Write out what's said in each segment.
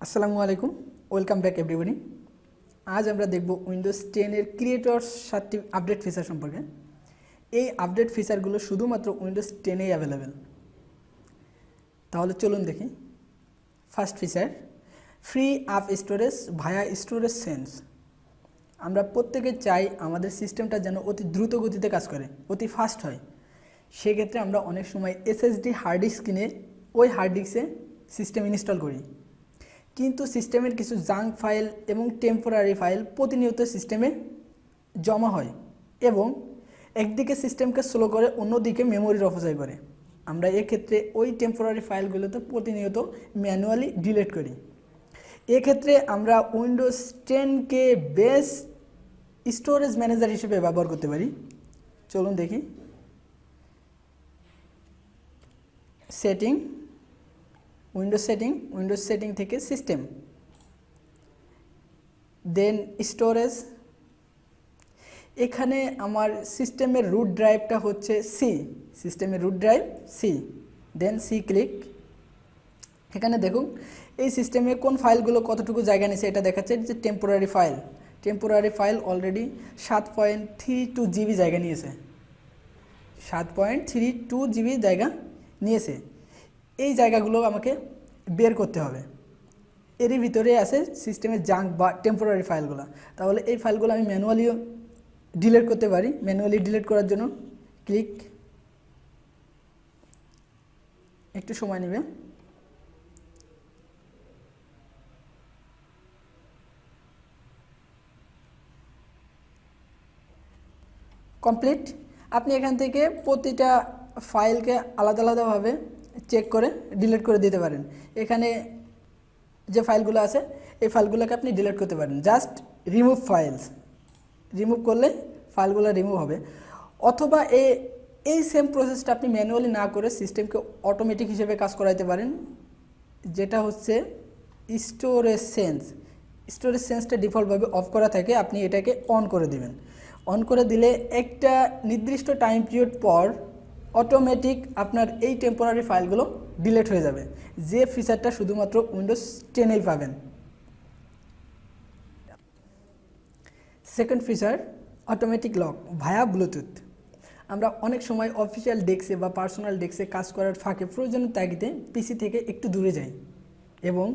আসসালামু আলাইকুম, welcome back everybody. আজ আমরা দেখব উইন্ডোজ 10 এর ক্রিয়েটরস 7টি আপডেট ফিচার সম্পর্কে। এই আপডেট ফিচারগুলো শুধুমাত্র উইন্ডোজ 10 এই অ্যাভেলেবেল। তাহলে চলুন দেখি। First feature, free up storage via storage sense. আমরা প্রত্যেকে চাই আমাদের সিস্টেমটা যেন অতি দ্রুত গতিতে কাজ করে, অতি ফাস্ট হয়। সেক্ষেত্রে আমরা অনেক সময় এসএসডি হার্ড ডিস্ক কিনে ওই হার্ড ডিস্কে সিস্টেম ইনস্টল করি, কিন্তু সিস্টেমের কিছু জাঙ্ক ফাইল এবং টেম্পোরারি ফাইল প্রতিনিয়ত সিস্টেমে জমা হয় এবং একদিকে সিস্টেমকে স্লো করে অন্যদিকে মেমোরির অপচয় করে। আমরা এক্ষেত্রে ওই টেম্পোরারি ফাইলগুলোতে প্রতিনিয়ত ম্যানুয়ালি ডিলিট করি। এক্ষেত্রে আমরা উইন্ডোজ 10কে বেস্ট স্টোরেজ ম্যানেজার হিসেবে ব্যবহার করতে পারি। চলুন দেখি। সেটিং, উইন্ডোজ সেটিং থেকে সিস্টেম, দেন স্টোরেজ। এখানে আমার সিস্টেমের রুট ড্রাইভটা হচ্ছে সি, সিস্টেমের রুট ড্রাইভ সি, দেন সি ক্লিক। এখানে দেখুন এই সিস্টেমে কোন ফাইলগুলো কতটুকু জায়গা নিয়েছে এটা দেখাচ্ছে। যে টেম্পোরারি ফাইল অলরেডি 7.32 জিবি জায়গা নিয়েছে, 7.32 জিবি জায়গা নিয়েছে। এই জায়গাগুলো আমাকে বের করতে হবে। এরই ভিতরে আছে সিস্টেমের জাঙ্ক বা টেম্পোরারি ফাইলগুলো। তাহলে এই ফাইলগুলো আমি ম্যানুয়ালিও ডিলিট করতে পারি। ম্যানুয়ালি ডিলিট করার জন্য ক্লিক, একটু সময় নেবে। কমপ্লিট। আপনি এখান থেকে প্রতিটা ফাইলকে আলাদা আলাদাভাবে চেক করে ডিলিট করে দিতে পারেন। এখানে যে ফাইলগুলো আছে এই ফাইলগুলোকে আপনি ডিলিট করতে পারেন। জাস্ট রিমুভ ফাইলস, রিমুভ করলে ফাইলগুলো রিমুভ হবে। অথবা এই সেম প্রসেসটা আপনি ম্যানুয়ালি না করে সিস্টেমকে অটোমেটিক হিসেবে কাজ করাইতে পারেন, যেটা হচ্ছে স্টোরেজ সেন্স। স্টোরেজ সেন্সটা ডিফল্টভাবে অফ করা থাকে, আপনি এটাকে অন করে দিবেন। অন করে দিলে একটা নির্দিষ্ট টাইম পিরিয়ড পর অটোমেটিক আপনার এই টেম্পোরারি ফাইলগুলো ডিলিট হয়ে যাবে। যে ফিচারটা শুধুমাত্র উইন্ডোজ 10এই পাবেন। সেকেন্ড ফিচার, অটোমেটিক লক ভায়া ব্লুটুথ। আমরা অনেক সময় অফিসিয়াল ডেস্কে বা পার্সোনাল ডেস্কে কাজ করার ফাঁকে প্রয়োজনের তাগিদে পিসি থেকে একটু দূরে যাই এবং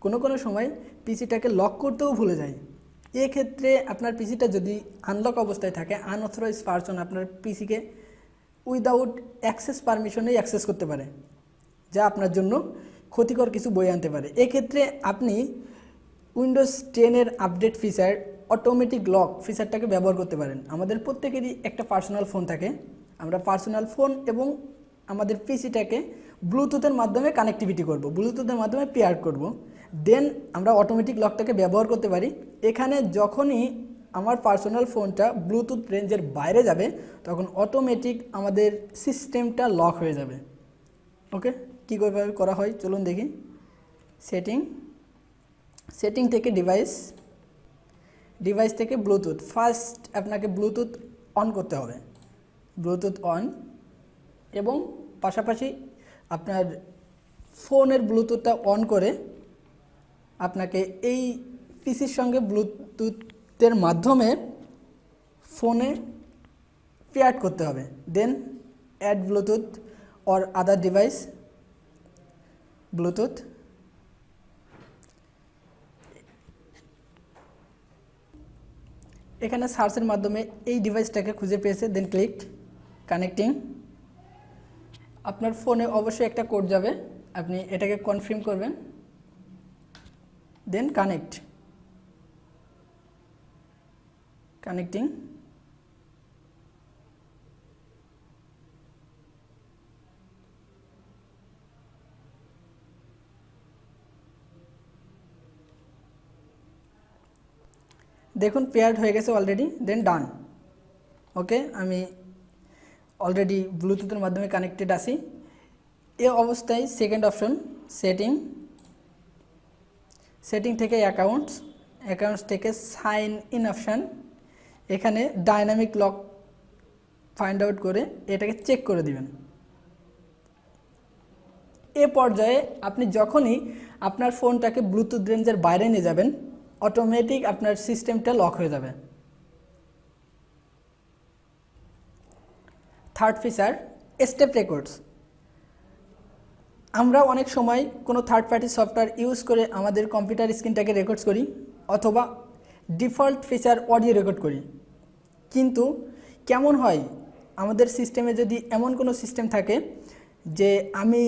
কোনো সময় পিসিটাকে লক করতেও ভুলে যাই। এক্ষেত্রে আপনার পিসিটা যদি আনলক অবস্থায় থাকে, আনঅথরাইজ পারসন আপনার পিসিকে উইদাউট অ্যাক্সেস পারমিশনেই অ্যাক্সেস করতে পারে, যা আপনার জন্য ক্ষতিকর কিছু বয়ে আনতে পারে। এক্ষেত্রে আপনি উইন্ডোজ 10 এর আপডেট ফিচার অটোমেটিক লক ফিচারটাকে ব্যবহার করতে পারেন। আমাদের প্রত্যেকেরই একটা পার্সোনাল ফোন থাকে। আমরা পার্সোনাল ফোন এবং আমাদের পিসিটাকে ব্লুটুথের মাধ্যমে কানেক্টিভিটি করব, ব্লুটুথের মাধ্যমে পেয়ার করব। দেন আমরা অটোমেটিক লকটাকে ব্যবহার করতে পারি। এখানে যখনই আমার পার্সোনাল ফোনটা ব্লুটুথ রেঞ্জের বাইরে যাবে তখন অটোমেটিক আমাদের সিস্টেমটা লক হয়ে যাবে। ওকে, কী করে করা হয় চলুন দেখি। সেটিং থেকে ডিভাইস থেকে ব্লুটুথ। ফার্স্ট আপনাকে ব্লুটুথ অন করতে হবে, ব্লুটুথ অন, এবং পাশাপাশি আপনার ফোনের ব্লুটুথটা অন করে আপনাকে এই পিসির সঙ্গে ব্লুটুথের মাধ্যমে ফোনে পেয়ার করতে হবে। Then add Bluetooth or other device Bluetooth. এখানে সার্চের মাধ্যমে এই ডিভাইসটাকে খুঁজে পেয়েছে। Then click connecting. আপনার ফোনে অবশ্যই একটা কোড যাবে, আপনি এটাকে কনফার্ম করবেন। দেন কানেক্টিং। দেখুন পেয়ার্ড হয়ে গেছে অলরেডি। দেন ডান। ওকে, আমি অলরেডি ব্লুটুথের মাধ্যমে কানেক্টেড আছি। এ অবস্থায় সেকেন্ড অপশন সেটিং থেকে অ্যাকাউন্টস থেকে সাইন ইন অপশান। এখানে ডাইনামিক লক ফাইন্ড আউট করে এটাকে চেক করে দিবেন। এ পর্যায়ে আপনি যখনই আপনার ফোনটাকে ব্লুটুথ রেঞ্জের বাইরে নিয়ে যাবেন, অটোমেটিক আপনার সিস্টেমটা লক হয়ে যাবে। Third feature, step records. আমরা অনেক সময় কোনো থার্ড পার্টি সফটওয়্যার ইউজ করে আমাদের কম্পিউটার স্ক্রিনটাকে রেকর্ড করি, অথবা ডিফল্ট ফিচার অডিও রেকর্ড করি। কিন্তু কেমন হয় আমাদের সিস্টেমে যদি এমন কোনো সিস্টেম থাকে যে আমি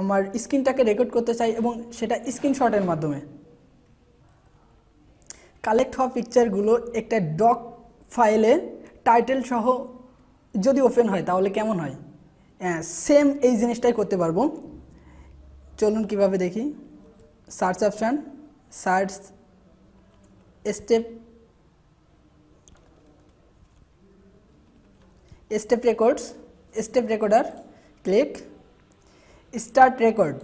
আমার স্ক্রিনটাকে রেকর্ড করতে চাই এবং সেটা স্ক্রিনশটের মাধ্যমে, কালেক্ট হওয়া পিকচারগুলো একটা ডক ফাইলে টাইটেল সহ যদি ওপেন হয় তাহলে কেমন হয়? সেম এই জিনিসটাই করতে পারবো। চলুন কিভাবে দেখি। Search option, search step records, step recorder, click start record.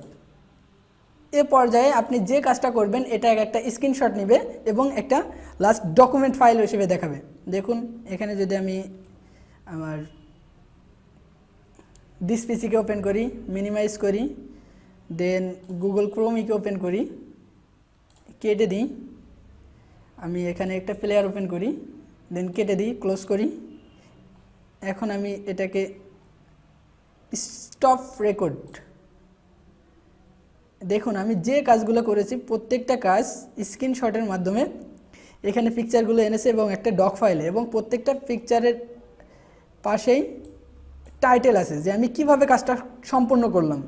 এ পর্যায়ে আপনি যে কাজটা করবেন এটা একটা স্ক্রিনশট নেবে এবং একটা লাস্ট ডকুমেন্ট ফাইল হিসেবে দেখাবে। দেখুন এখানে যদি আমি আমার দিস পিসিকে ওপেন করি, মিনিমাইজ করি, দেন গুগল ক্রোমিকে ওপেন করি, কেটে দিই, আমি এখানে একটা প্লেয়ার ওপেন করি, দেন কেটে দিই, ক্লোজ করি। এখন আমি এটাকে স্টপ রেকর্ড। দেখুন আমি যে কাজগুলো করেছি প্রত্যেকটা কাজ স্ক্রিনশটের মাধ্যমে এখানে পিকচারগুলো এনেছে এবং একটা ডক ফাইলে, এবং প্রত্যেকটা পিকচারের পাশেই টাইটেল আছে যে আমি কিভাবে কাজটা সম্পূর্ণ করলাম।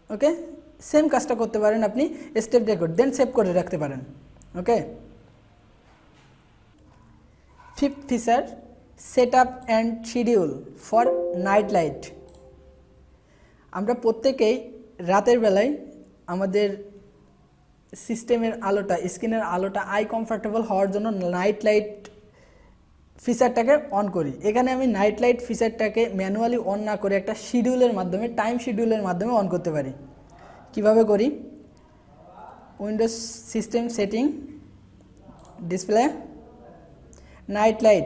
ওকে, সেম কাজটা করতে পারেন আপনি স্টেপ রেকর্ড, দেন সেভ করে রাখতে পারেন। Okay, fifth feature, set up and schedule for night light. আমরা প্রত্যেকেই রাতের বেলায় আমাদের সিস্টেমের আলোটা, স্ক্রিনের আলোটা আই কমফর্টেবল হওয়ার জন্য নাইট লাইট ফিচারটাকে অন করি। এখানে আমি নাইট লাইট ফিচারটাকে ম্যানুয়ালি অন না করে একটা শিডিউলের মাধ্যমে, টাইম শিডিউলের মাধ্যমে অন করতে পারি। কিভাবে করি? Windows system setting, display, night light,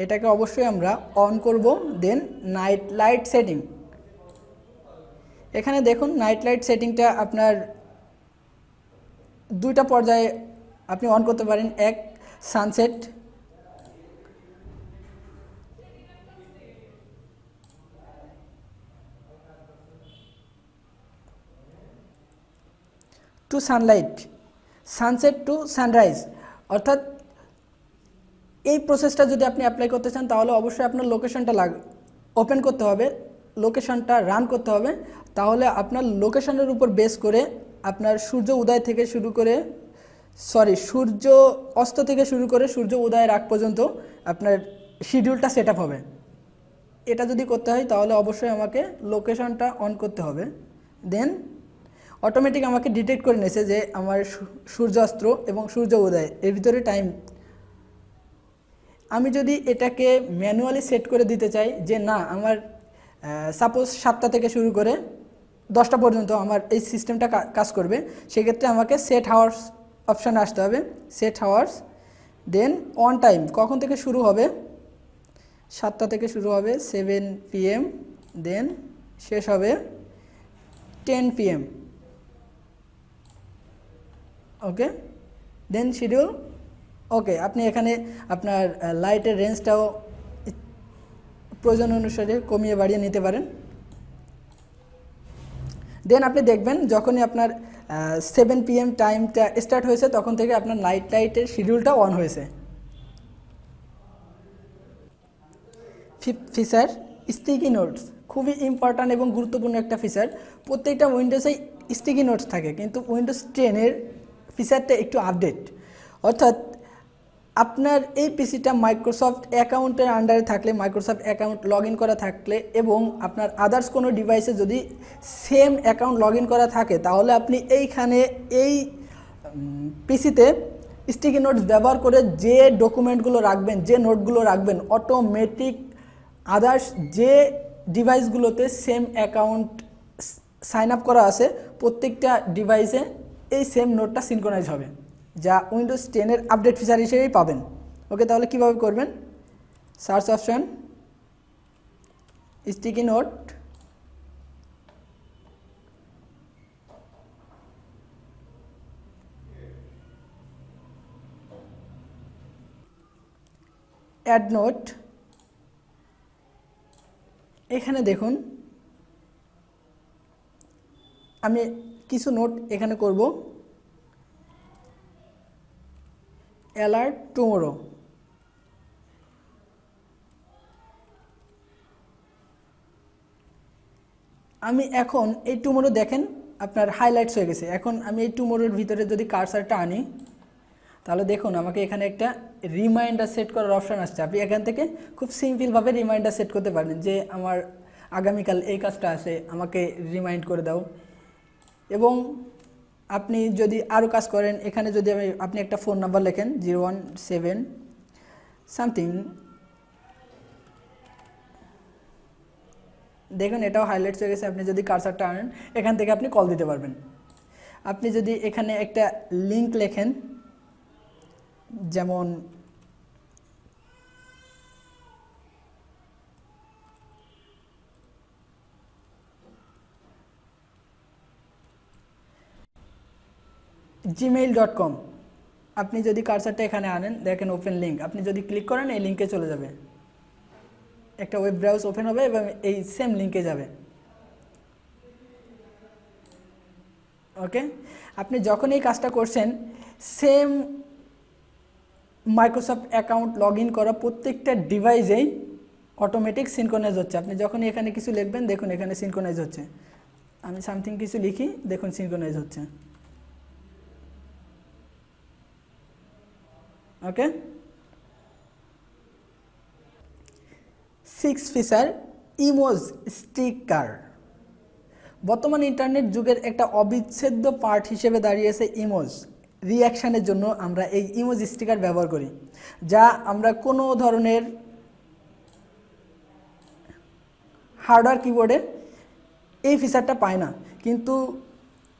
এটাকে অবশ্যই আমরা অন করব, দেন নাইট লাইট সেটিং। এখানে দেখুন নাইট লাইট সেটিংটা আপনার দুইটা পর্যায়ে আপনি অন করতে পারেন। এক, sunset, to sunlight, sunset to sunrise. অর্থাৎ এই প্রসেসটা যদি আপনি অ্যাপ্লাই করতে চান তাহলে অবশ্যই আপনার লোকেশনটা ওপেন করতে হবে, লোকেশনটা রান করতে হবে। তাহলে আপনার লোকেশনের উপর বেস করে আপনার সূর্য উদয় থেকে শুরু করে, সূর্য অস্ত থেকে শুরু করে সূর্য উদয়ের আগ পর্যন্ত আপনার শিডিউলটা সেট আপ হবে। এটা যদি করতে হয় তাহলে অবশ্যই আমাকে লোকেশনটা অন করতে হবে। দেন অটোমেটিক আমাকে ডিটেক্ট করে নিয়েছে যে আমার সূর্যাস্ত এবং সূর্য উদয় এর ভিতরে টাইম। আমি যদি এটাকে ম্যানুয়ালি সেট করে দিতে চাই যে না আমার সাপোজ 7টা থেকে শুরু করে 10টা পর্যন্ত আমার এই সিস্টেমটা কাজ করবে, সেক্ষেত্রে আমাকে সেট হাওয়ার্স অপশানে আসতে হবে। Set hours, then on time, কখন থেকে শুরু হবে? 7টা থেকে শুরু হবে 7 PM, দেন শেষ হবে 10 PM। ওকে, দেন শিডিউল। ওকে, আপনি এখানে আপনার লাইটের রেঞ্জটাও প্রয়োজন অনুসারে কমিয়ে বাড়িয়ে নিতে পারেন। দেন আপনি দেখবেন যখনই আপনার 7 PM টাইমটা স্টার্ট হয়েছে তখন থেকে আপনার নাইট লাইটের শিডিউলটা অন হয়েছে। Fifth feature, sticky notes. খুবই ইম্পর্ট্যান্ট এবং গুরুত্বপূর্ণ একটা ফিচার। প্রত্যেকটা উইন্ডোজেই স্টিকি নোটস থাকে, কিন্তু উইন্ডোজ 10-এর ফিচারটা একটু আপডেট। অর্থাৎ আপনার এই পিসিটা মাইক্রোসফট অ্যাকাউন্টের আন্ডারে থাকলে, মাইক্রোসফট অ্যাকাউন্ট লগ ইন করা থাকলে এবং আপনার আদার্স কোনো ডিভাইসে যদি সেম অ্যাকাউন্ট লগ ইন করা থাকে তাহলে আপনি এইখানে এই পিসিতে স্টিকি নোটস ব্যবহার করে যে ডকুমেন্টগুলো রাখবেন, যে নোটগুলো রাখবেন, অটোমেটিক আদার্স যে ডিভাইসগুলোতে সেম অ্যাকাউন্ট সাইন আপ করা আছে প্রত্যেকটা ডিভাইসে এই সেম নোটটা সিনক্রোনাইজ হবে, যা উইন্ডোজ 10-এর আপডেট ফিচার হিসেবেই পাবেন। ওকে, তাহলে কীভাবে করবেন? Search option, sticky note, add note. এখানে দেখুন আমি কিছু নোট এখানে করব। Alert tomorrow. আমি এখন এই টুমোরো দেখেন আপনার হাইলাইটস হয়ে গেছে। এখন আমি এই টুমোরোর ভিতরে যদি কার্সারটা আনি তাহলে দেখুন আমাকে এখানে একটা রিমাইন্ডার সেট করার অপশান আসছে। আপনি এখান থেকে খুব সিম্পলভাবে রিমাইন্ডার সেট করতে পারবেন যে আমার আগামীকাল এই কাজটা আছে, আমাকে রিমাইন্ড করে দাও। এবং আপনি যদি আরও কাজ করেন, এখানে যদি আপনি একটা ফোন নাম্বার লেখেন 017 সামথিং, দেখুন এটাও হাইলাইটস হয়ে গেছে। আপনি যদি কার্সারটা আনেন এখান থেকে আপনি কল দিতে পারবেন। আপনি যদি এখানে একটা লিঙ্ক লেখেন, যেমন gmail.com, আপনি যদি কার্সারটা এখানে আনেন দেখেন ওপেন লিঙ্ক, আপনি যদি ক্লিক করেন এই লিঙ্কে চলে যাবে, একটা ওয়েব ব্রাউজ ওপেন হবে এবং এই সেম লিঙ্কে যাবে। ওকে, আপনি যখন এই কাজটা করছেন same Microsoft account log in করা প্রত্যেকটা ডিভাইসেই অটোমেটিক সিনক্রোনাইজ হচ্ছে। আপনি যখনই এখানে কিছু লিখবেন দেখুন এখানে সিনক্রোনাইজ হচ্ছে। আমি সামথিং কিছু লিখি, দেখুন সিনক্রোনাইজ হচ্ছে। ওকে, 6 ফিচার ইমোজ স্টিকার। বর্তমান ইন্টারনেট যুগের একটা অবিচ্ছেদ্য পার্ট হিসেবে দাঁড়িয়েছে ইমোজ। রিঅ্যাকশানের জন্য আমরা এই ইমোজ স্টিকার ব্যবহার করি, যা আমরা কোনো ধরনের হার্ডওয়্যার কিবোর্ডে এই ফিচারটা পাই না, কিন্তু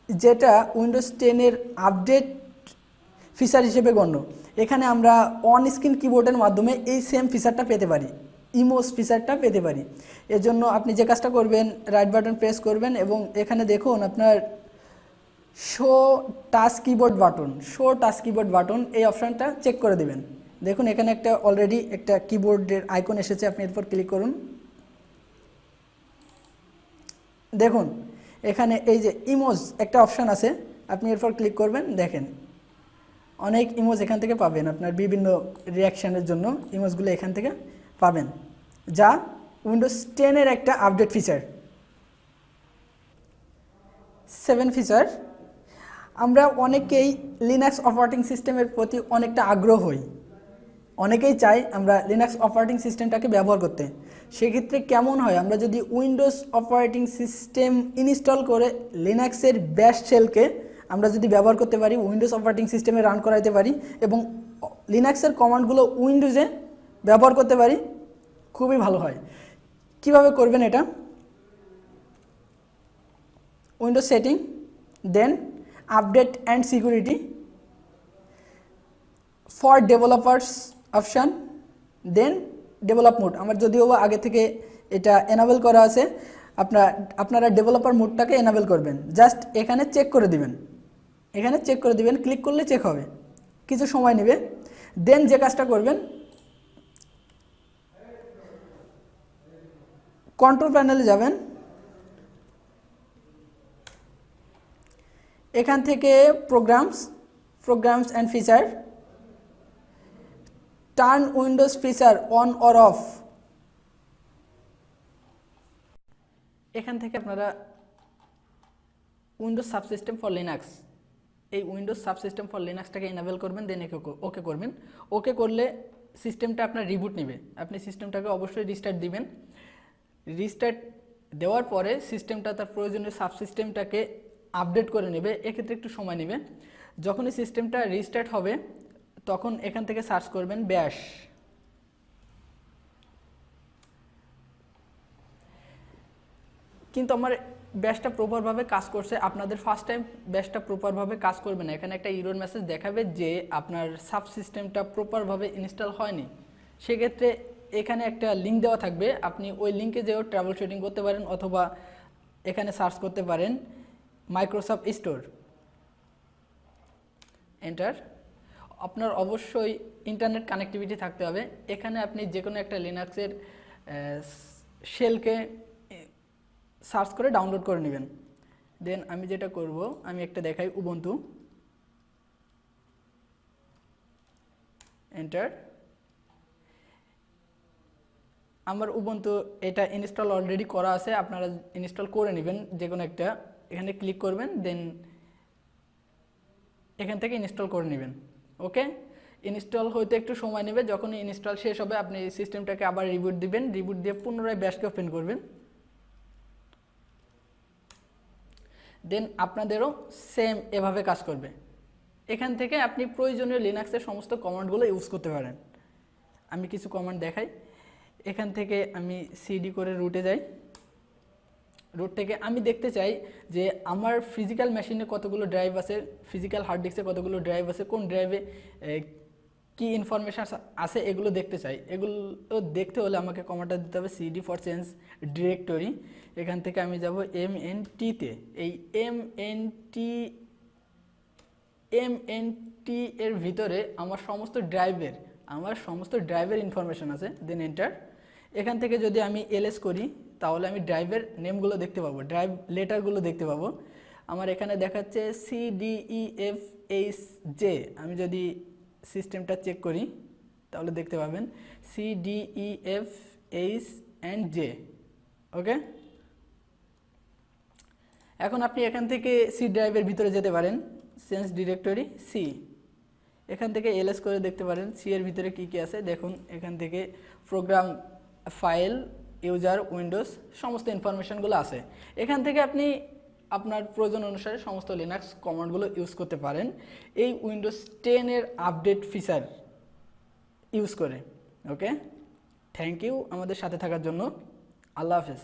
যেটা উইন্ডোজ 10-এর আপডেট ফিচার হিসেবে গণ্য। এখানে আমরা অন স্ক্রিন কিবোর্ডের মাধ্যমে এই সেম ফিচারটা পেতে পারি, ইমোজ ফিচারটা পেতে পারি। এর জন্য আপনি যে কাজটা করবেন, রাইট বাটন প্রেস করবেন এবং এখানে দেখুন আপনার শো টাচ কিবোর্ড বাটন, এই অপশানটা চেক করে দেবেন। দেখুন এখানে একটা অলরেডি একটা কিবোর্ডের আইকন এসেছে, আপনি এরপর ক্লিক করুন। দেখুন এখানে এই যে ইমোজ একটা অপশান আছে, আপনি এরপর ক্লিক করবেন। দেখেন অনেক ইমোজ এখান থেকে পাবেন, আপনার বিভিন্ন রিয়াকশানের জন্য ইমোজগুলো এখান থেকে পাবেন, যা উইন্ডোজ 10-এর একটা আপডেট ফিচার। 7 ফিচার, আমরা অনেকেই লিনাক্স অপারেটিং সিস্টেমের প্রতি অনেকটা আগ্রহ হই, অনেকেই চাই আমরা লিনাক্স অপারেটিং সিস্টেমটাকে ব্যবহার করতে। সেক্ষেত্রে কেমন হয় আমরা যদি উইন্ডোজ অপারেটিং সিস্টেম ইনস্টল করে লিনাক্সের ব্যাশ শেলকে আমরা যদি ব্যবহার করতে পারি, উইন্ডোজ অপারেটিং সিস্টেমে রান করাইতে পারি এবং লিনাক্সের কমান্ডগুলো উইন্ডোজে ব্যবহার করতে পারি, খুবই ভালো হয়। কিভাবে করবেন এটা? Windows setting, then update and security, for developers option, then develop mode. আমার যদিও আগে থেকে এটা এনাবেল করা আছে, আপনারা ডেভেলপার মোডটাকে এনাবেল করবেন। জাস্ট এখানে চেক করে দিবেন, ক্লিক করলে চেক হবে, কিছু সময় নেবে। দেন যে কাজটা করবেন, কন্ট্রোল প্যানেলে যাবেন, এখান থেকে programs and feature, turn Windows feature on or of. এখান থেকে আপনারা উইন্ডোজ সাবসিস্টেম ফর লিনাক্স, এই উইন্ডোজ সাবসিস্টেম ফর লিনাক্সটাকে এনাবেল করবেন, দেন ওকে করবেন। ওকে করলে সিস্টেমটা আপনার রিবুট নেবে, আপনি সিস্টেমটাকে অবশ্যই রিস্টার্ট দিবেন। রিস্টার্ট দেওয়ার পরে সিস্টেমটা তার প্রয়োজনীয় সাবসিস্টেমটাকে আপডেট করে নেবে, এক্ষেত্রে একটু সময় নেবে। যখনই সিস্টেমটা রিস্টার্ট হবে তখন এখান থেকে সার্চ করবেন ব্যাশ। কিন্তু আমার ব্যাশটা প্রপারভাবে কাজ করছে, আপনাদের ফার্স্ট টাইম ব্যাশটা প্রপারভাবে কাজ করবে না, এখানে একটা এরর মেসেজ দেখাবে যে আপনার সাবসিস্টেমটা প্রপারভাবে ইনস্টল হয়নি। সেক্ষেত্রে এখানে একটা লিঙ্ক দেওয়া থাকবে, আপনি ওই লিঙ্কে যেও ট্রাবল শুটিং করতে পারেন অথবা এখানে সার্চ করতে পারেন মাইক্রোসফট স্টোর, এন্টার। আপনার অবশ্যই ইন্টারনেট কানেক্টিভিটি থাকতে হবে। এখানে আপনি যে কোনো একটা লিনাক্সের শেলকে সার্চ করে ডাউনলোড করে নেবেন। দেন আমি যেটা করব, আমি একটা দেখাই, উবুন্টু, এন্টার। আমার উবুন্টু এটা ইনস্টল অলরেডি করা আছে, আপনারা ইনস্টল করে নেবেন যে কোনো একটা, এখানে ক্লিক করবেন, দেন এখান থেকে ইনস্টল করে নেবেন। ওকে, ইনস্টল হইতে একটু সময় নেবে, যখন ইনস্টল শেষ হবে আপনি সিস্টেমটাকে আবার রিবুট দিবেন, রিবুট দিয়ে পুনরায় ব্যাশকে ওপেন করবেন। দেন আপনাদেরও সেম এভাবে কাজ করবে। এখান থেকে আপনি প্রয়োজনীয় লিনাক্সের সমস্ত কমান্ডগুলো ইউজ করতে পারেন। আমি কিছু কমান্ড দেখাই। এখান থেকে আমি সিডি করে রুটে যাই। রুট থেকে আমি দেখতে চাই যে আমার ফিজিক্যাল মেশিনে কতগুলো ড্রাইভ আছে, ফিজিক্যাল হার্ড ডিস্কে কতগুলো ড্রাইভ আছে, কোন ড্রাইভে কি ইনফরমেশান আছে, এগুলো দেখতে চাই। এগুলো দেখতে হলে আমাকে কমান্ডটা দিতে হবে সিডি ফর চেঞ্জ ডিরেক্টরি। এখান থেকে আমি যাব MNT-তে। এই MNT এর ভিতরে আমার সমস্ত ড্রাইভের ইনফরমেশান আছে। Then enter. এখান থেকে যদি আমি এলএস করি তাহলে আমি ড্রাইভের নেমগুলো দেখতে পাবো, ড্রাইভ লেটারগুলো দেখতে পাবো। আমার এখানে দেখাচ্ছে CDEFHJ। আমি যদি সিস্টেমটা চেক করি তাহলে দেখতে পাবেন CDEFH&J। ওকে, এখন আপনি এখান থেকে সি ড্রাইভের ভিতরে যেতে পারেন, চেঞ্জ ডিরেক্টরি সি। এখান থেকে এলএস করে দেখতে পারেন সি এর ভিতরে কী কী আছে। দেখুন এখান থেকে প্রোগ্রাম, ফাইল, ইউজার, উইন্ডোজ সমস্ত ইনফরমেশানগুলো আছে। এখান থেকে আপনি আপনার প্রয়োজন অনুসারে সমস্ত লিনাক্স কমান্ডগুলো ইউজ করতে পারেন এই উইন্ডোজ 10 এর আপডেট ফিচার ইউজ করে। ওকে, থ্যাংক ইউ আমাদের সাথে থাকার জন্য। আল্লাহ হাফেজ।